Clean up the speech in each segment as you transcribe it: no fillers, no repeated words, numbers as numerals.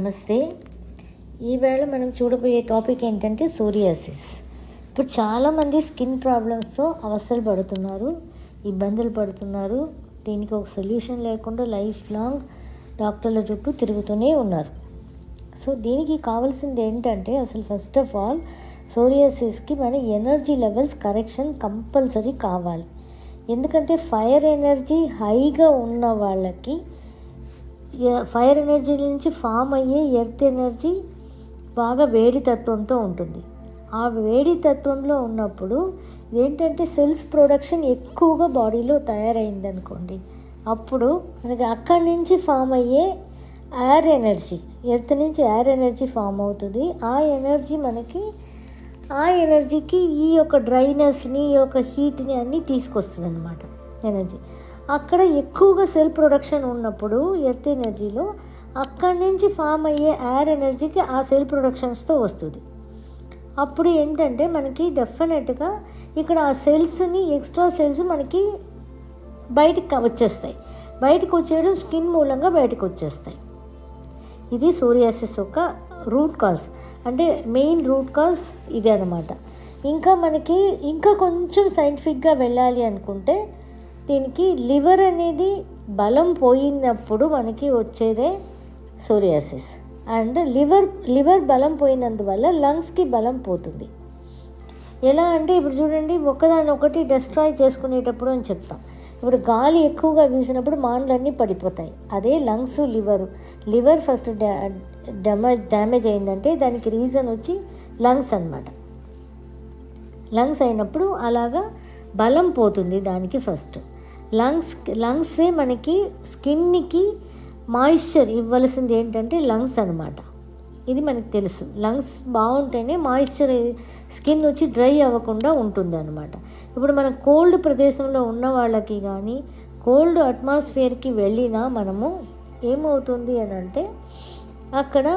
నమస్తే. ఈవేళ మనం చూడబోయే టాపిక్ ఏంటంటే సోరియాసిస్. ఇప్పుడు చాలామంది స్కిన్ ప్రాబ్లమ్స్తో అవస్థలు పడుతున్నారు, ఇబ్బందులు పడుతున్నారు. దీనికి ఒక సొల్యూషన్ లేకుండా లైఫ్ లాంగ్ డాక్టర్ల చుట్టూ తిరుగుతూనే ఉన్నారు. సో దీనికి కావాల్సింది ఏంటంటే అసలు ఫస్ట్ ఆఫ్ ఆల్ సోరియాసిస్కి మన ఎనర్జీ లెవెల్స్ కరెక్షన్ కంపల్సరీ కావాలి. ఎందుకంటే ఫైర్ ఎనర్జీ హైగా ఉన్న వాళ్ళకి ఫైర్ ఎనర్జీ నుంచి ఫామ్ అయ్యే ఎర్త్ ఎనర్జీ బాగా వేడి తత్వంతో ఉంటుంది. ఆ వేడి తత్వంలో ఉన్నప్పుడు ఏంటంటే సెల్స్ ప్రొడక్షన్ ఎక్కువగా బాడీలో తయారైందనుకోండి, అప్పుడు మనకి అక్కడి నుంచి ఫామ్ అయ్యే ఎయిర్ ఎనర్జీ, ఎర్త్ నుంచి ఎయిర్ ఎనర్జీ ఫామ్ అవుతుంది. ఆ ఎనర్జీకి ఈ యొక్క డ్రైనెస్ని, ఈ యొక్క హీట్ని అన్నీ తీసుకొస్తుంది అన్నమాట ఎనర్జీ. అక్కడ ఎక్కువగా సెల్ ప్రొడక్షన్ ఉన్నప్పుడు ఎర్త్ ఎనర్జీలో అక్కడి నుంచి ఫామ్ అయ్యే ఎయిర్ ఎనర్జీకి ఆ సెల్ ప్రొడక్షన్స్తో వస్తుంది. అప్పుడు ఏంటంటే మనకి డెఫినెట్గా ఇక్కడ ఆ సెల్స్ని, ఎక్స్ట్రా సెల్స్ మనకి బయటికి వచ్చేస్తాయి. బయటకు వచ్చేయడం స్కిన్ మూలంగా బయటకు వచ్చేస్తాయి. ఇది సోరియాసిస్ యొక్క రూట్ కాజ్, అంటే మెయిన్ రూట్ కాజ్ ఇది అన్నమాట. ఇంకా కొంచెం సైంటిఫిక్గా వెళ్ళాలి అనుకుంటే దీనికి లివర్ అనేది బలం పోయినప్పుడు మనకి వచ్చేదే సోరియాసిస్. అండ్ లివర్ బలం పోయినందువల్ల లంగ్స్కి బలం పోతుంది. ఎలా అంటే ఇప్పుడు చూడండి, ఒకదానొకటి డిస్ట్రాయ్ చేసుకునేటప్పుడు అని చెప్తాం. ఇప్పుడు గాలి ఎక్కువగా వీసినప్పుడు మాండ్లన్నీ పడిపోతాయి. అదే లంగ్స్, లివర్ ఫస్ట్ డ్యామేజ్ అయిందంటే దానికి రీజన్ వచ్చి లంగ్స్ అన్నమాట. లంగ్స్ అయినప్పుడు అలాగా బలం పోతుంది దానికి. ఫస్ట్ లంగ్సే మనకి స్కిన్కి మాయిశ్చర్ ఇవ్వాల్సింది ఏంటంటే లంగ్స్ అన్నమాట. ఇది మనకు తెలుసు. లంగ్స్ బాగుంటేనే మాయిశ్చర్, స్కిన్ వచ్చి డ్రై అవ్వకుండా ఉంటుంది అన్నమాట. ఇప్పుడు మన కోల్డ్ ప్రదేశంలో ఉన్న వాళ్ళకి కానీ కోల్డ్ అట్మాస్ఫియర్కి వెళ్ళినా మనము ఏమవుతుంది అని అంటే అక్కడ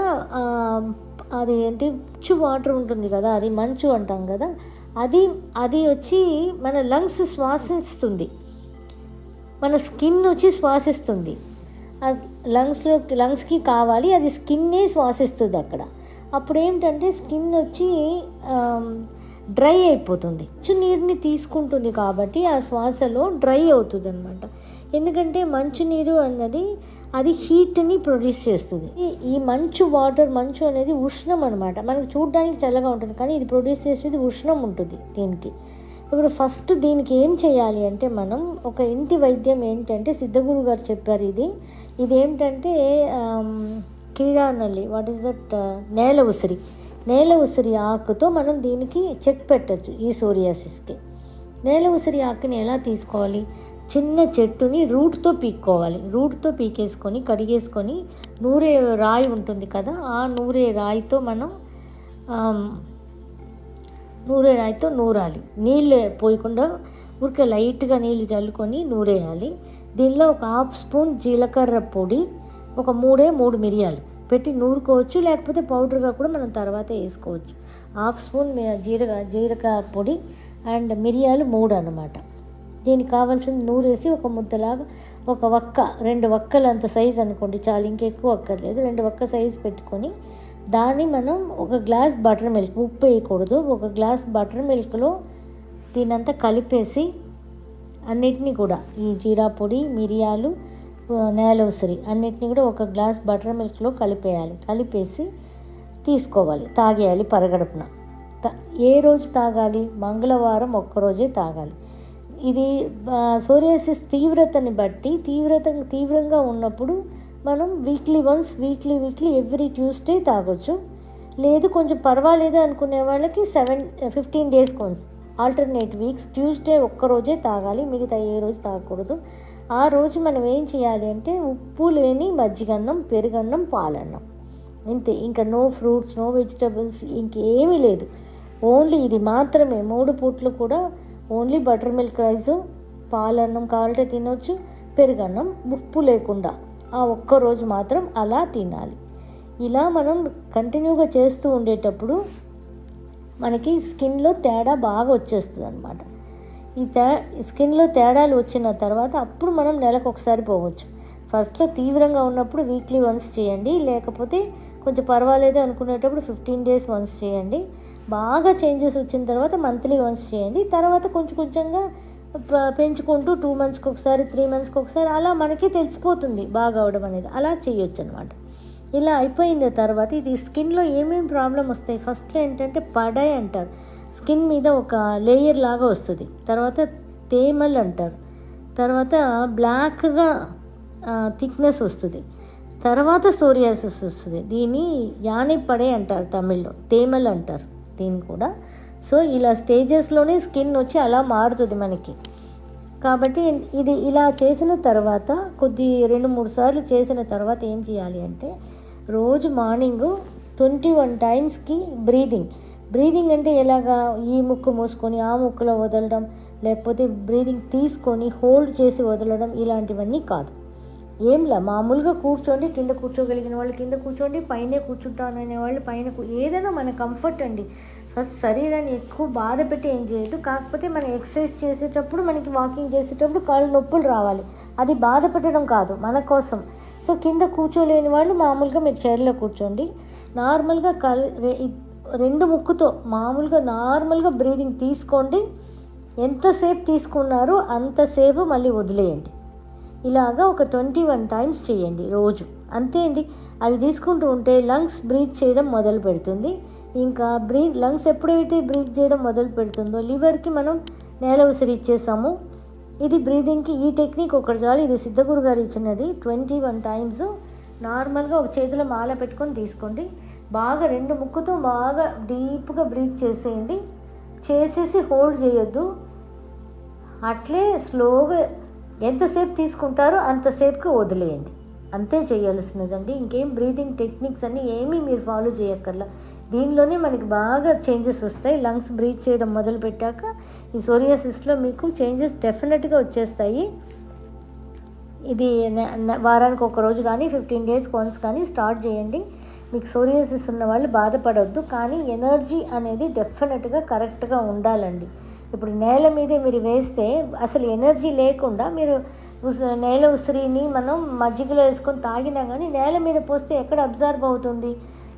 అది ఏంటి వాటర్ ఉంటుంది కదా, అది మంచు అంటాం కదా, అది వచ్చి మన లంగ్స్కి శ్వాసిస్తుంది. లంగ్స్కి కావాలి, అది స్కిన్నే శ్వాసిస్తుంది అక్కడ. అప్పుడు ఏంటంటే స్కిన్ వచ్చి డ్రై అయిపోతుంది. మంచునీరుని తీసుకుంటుంది కాబట్టి ఆ శ్వాసలో డ్రై అవుతుంది అనమాట. ఎందుకంటే మంచునీరు అన్నది అది హీట్ని ప్రొడ్యూస్ చేస్తుంది. ఈ మంచు అనేది ఉష్ణం అనమాట. మనకు చూడడానికి చల్లగా ఉంటుంది, కానీ ఇది ప్రొడ్యూస్ చేసేది ఉష్ణం ఉంటుంది దీనికి. ఇప్పుడు ఫస్ట్ దీనికి ఏం చేయాలి అంటే మనం ఒక ఇంటి వైద్యం ఏంటంటే సిద్ధగురు గారు చెప్పారు. ఇదేంటంటే కీడానల్లి, వాట్ ఈస్ దట్, నేల ఉసిరి ఆకుతో మనం దీనికి చెక్ పెట్టచ్చు ఈ సోరియాసిస్కి. నేల ఉసిరి ఆకుని ఎలా తీసుకోవాలి? చిన్న చెట్టుని రూట్తో పీకేసుకొని కడిగేసుకొని నూరే రాయి ఉంటుంది కదా, ఆ నూరే రాయితో నూరాలి. నీళ్ళు పోయకుండా ఊరికే లైట్గా నీళ్ళు చల్లుకొని నూరేయాలి. దీనిలో ఒక 1/2 స్పూన్ జీలకర్ర పొడి, ఒక 3 మిరియాలు పెట్టి నూరుకోవచ్చు, లేకపోతే పౌడర్గా కూడా మనం తర్వాత వేసుకోవచ్చు. 1/2 స్పూన్ జీలకర్ర పొడి అండ్ మిరియాలు 3 అన్నమాట. దీనికి కావాల్సింది నూరేసి ఒక ముద్దలాగా, ఒక 2 వక్కలు అంత సైజు అనుకోండి చాలు, ఇంకెక్కువ అక్కర్లేదు. 2 వక్క సైజు పెట్టుకొని దాన్ని మనం ఒక గ్లాస్ బటర్ మిల్క్, ఉప్పు వేయకూడదు, ఒక గ్లాస్ బటర్ మిల్క్లో దీనంతా కలిపేసి అన్నిటినీ కూడా ఈ జీరా పొడి, మిరియాలు, నేల ఉసిరి అన్నిటినీ కూడా ఒక గ్లాస్ బటర్ మిల్క్లో కలిపేసి తీసుకోవాలి, తాగేయాలి పరగడుపున. ఏ రోజు తాగాలి? మంగళవారం ఒక్కరోజే తాగాలి. ఇది సోరియాసిస్ తీవ్రతని బట్టి తీవ్రంగా ఉన్నప్పుడు మనం వీక్లీ ఎవ్రీ ట్యూస్డే తాగొచ్చు. లేదు కొంచెం పర్వాలేదు అనుకునే వాళ్ళకి 15 days కొన్స్, ఆల్టర్నేట్ వీక్స్ ట్యూస్డే ఒక్కరోజే తాగాలి, మిగతా ఏ రోజు తాగకూడదు. ఆ రోజు మనం ఏం చేయాలి అంటే ఉప్పు లేని మజ్జిగన్నం, పెరుగన్నం, పాలన్నం, ఇంతే. ఇంకా నో ఫ్రూట్స్, నో వెజిటబుల్స్, ఇంకేమీ లేదు. ఓన్లీ ఇది మాత్రమే. 3 పూట్లు కూడా ఓన్లీ బటర్ మిల్క్ రైస్, పాలన్నం కావాలంటే తినొచ్చు, పెరుగన్నం ఉప్పు లేకుండా ఆ ఒక్కరోజు మాత్రం అలా తినాలి. ఇలా మనం కంటిన్యూగా చేస్తూ ఉండేటప్పుడు మనకి స్కిన్లో తేడా బాగా వచ్చేస్తుంది అనమాట. స్కిన్లో తేడాలు వచ్చిన తర్వాత అప్పుడు మనం నెలకు ఒకసారి పోవచ్చు. ఫస్ట్లో తీవ్రంగా ఉన్నప్పుడు వీక్లీ వన్స్ చేయండి, లేకపోతే కొంచెం పర్వాలేదు అనుకునేటప్పుడు 15 days వన్స్ చేయండి. బాగా చేంజెస్ వచ్చిన తర్వాత మంత్లీ వన్స్ చేయండి. తర్వాత కొంచెం కొంచెంగా పెంచుకుంటూ 2 monthsకి ఒకసారి, 3 monthsకి ఒకసారి అలా మనకి తెలిసిపోతుంది బాగా అవడం అనేది. అలా చేయొచ్చు అనమాట. ఇలా అయిపోయిన తర్వాత ఇది స్కిన్లో ఏమేమి ప్రాబ్లం వస్తాయి, ఫస్ట్లో ఏంటంటే పడాయి అంటారు, స్కిన్ మీద ఒక లేయర్ లాగా వస్తుంది. తర్వాత తేమలు అంటారు. తర్వాత బ్లాక్గా థిక్నెస్ వస్తుంది. తర్వాత సోరియాసిస్ వస్తుంది. దీన్ని యాని పడే అంటారు తమిళ్లో, తేమలు అంటారు దీన్ని కూడా. సో ఇలా స్టేజెస్లోనే స్కిన్ వచ్చి అలా మారుతుంది మనకి. కాబట్టి ఇది ఇలా చేసిన తర్వాత 2-3 సార్లు చేసిన తర్వాత ఏం చేయాలి అంటే రోజు మార్నింగ్ 21 టైమ్స్కి బ్రీదింగ్ అంటే ఎలాగా, ఈ ముక్కు మూసుకొని ఆ ముక్కులో వదలడం, లేకపోతే బ్రీదింగ్ తీసుకొని హోల్డ్ చేసి వదలడం, ఇలాంటివన్నీ కాదు. ఏంలా మామూలుగా కూర్చోండి, కింద కూర్చోగలిగిన వాళ్ళు కింద కూర్చోండి, పైనే కూర్చుంటాను అనేవాళ్ళు పైన. ఏదైనా మన కంఫర్ట్ అండి. ఫస్ట్ శరీరాన్ని ఎక్కువ బాధ పెట్టి ఏం చేయొద్దు. కాకపోతే మనం ఎక్సర్సైజ్ చేసేటప్పుడు, మనకి వాకింగ్ చేసేటప్పుడు కాళ్ళు నొప్పులు రావాలి, అది బాధ పెట్టడం కాదు, మన కోసం. సో కింద కూర్చోలేని వాళ్ళు మామూలుగా మీరు చైర్లో కూర్చోండి. నార్మల్గా రెండు ముక్కుతో మామూలుగా నార్మల్గా బ్రీదింగ్ తీసుకోండి. ఎంతసేపు తీసుకున్నారో అంతసేపు మళ్ళీ వదిలేయండి. ఇలాగా ఒక 21 టైమ్స్ చేయండి రోజు. అంతే అండి. అవి తీసుకుంటూ ఉంటే లంగ్స్ బ్రీత్ చేయడం మొదలు పెడుతుంది. ఇంకా లంగ్స్ ఎప్పుడైతే బ్రీత్ చేయడం మొదలు పెడుతుందో లివర్కి మనం నేల ఉసిరి ఇచ్చేసాము. ఇది బ్రీదింగ్కి ఈ టెక్నిక్ ఒకటి చాలు. ఇది సిద్ధగురు గారు ఇచ్చినది. 21 టైమ్స్ నార్మల్గా ఒక చేతిలో మాల పెట్టుకొని తీసుకోండి. బాగా 2 ముక్కుతో బాగా డీప్గా బ్రీత్ చేసేయండి. చేసేసి హోల్డ్ చేయొద్దు. అట్లే స్లోగా ఎంతసేపు తీసుకుంటారో అంతసేపుకి వదిలేయండి. అంతే చేయాల్సినదండి. ఇంకేం బ్రీదింగ్ టెక్నిక్స్ అన్నీ ఏమీ మీరు ఫాలో చేయక్కర్లా. దీనిలోనే మనకి బాగా చేంజెస్ వస్తాయి. లంగ్స్ బ్రీత్ చేయడం మొదలు పెట్టాక ఈ సోరియాసిస్లో మీకు చేంజెస్ డెఫినెట్గా వచ్చేస్తాయి. ఇది వారానికి ఒక రోజు కానీ 15 days వన్స్ కానీ స్టార్ట్ చేయండి. మీకు సోరియాసిస్ ఉన్న వాళ్ళు బాధపడవద్దు. కానీ ఎనర్జీ అనేది డెఫినెట్గా కరెక్ట్గా ఉండాలండి. ఇప్పుడు నేల మీదే మీరు వేస్తే అసలు ఎనర్జీ లేకుండా మీరు నేల ఉసిరిని మనం మజ్జిగలో వేసుకొని తాగినా కానీ నేల మీద పోస్తే ఎక్కడ అబ్జర్వ్ అవుతుంది?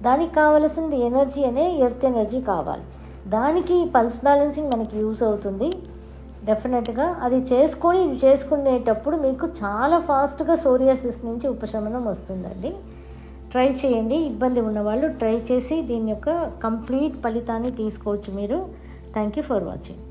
దానికి కావాల్సింది ఎనర్జీ ఎర్త్ ఎనర్జీ కావాలి. దానికి పల్స్ బ్యాలెన్సింగ్ మనకి యూస్ అవుతుంది డెఫినెట్గా. అది చేసుకునేటప్పుడు మీకు చాలా ఫాస్ట్గా సోరియాసిస్ నుంచి ఉపశమనం వస్తుందండి. ట్రై చేయండి. ఇబ్బంది ఉన్నవాళ్ళు ట్రై చేసి దీని యొక్క కంప్లీట్ ఫలితాన్ని తీసుకోవచ్చు మీరు. Thank you for watching.